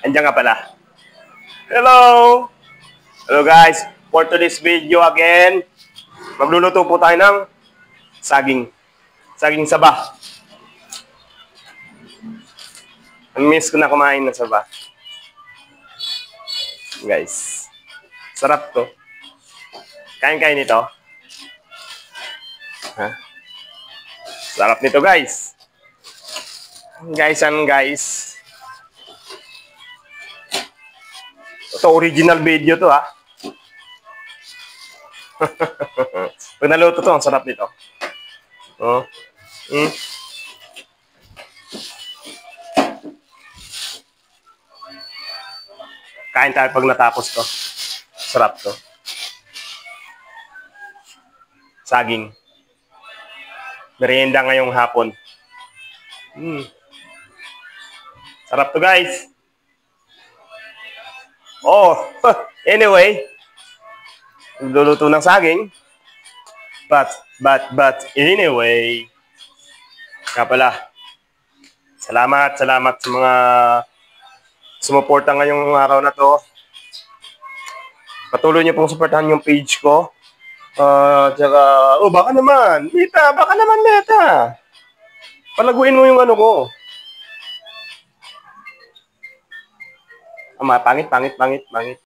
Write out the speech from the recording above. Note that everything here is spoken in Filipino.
Andiyan nga pala. Hello! Hello guys, for today's video again, magluluto po tayo ng saging. Saging saba. Miss ko na kumain ng saba. Guys, sarap to. Kain-kain nito. Ha? Sarap nito guys. Guys. Ito original video to ha. Pag naluto to, ang sarap nito. Oh. Kain tayo pag natapos to. Sarap to. Saging. Merienda ngayong hapon. Sarap to guys. Oh, anyway. Luluto ng saging. But anyway. Kaya pala. Salamat sa mga sumuporta ngayong araw na to. Patuloy niyo pong suportahan yung page ko. Tsaka, baka naman, Meta. Palaguin mo yung ano ko. Pangit.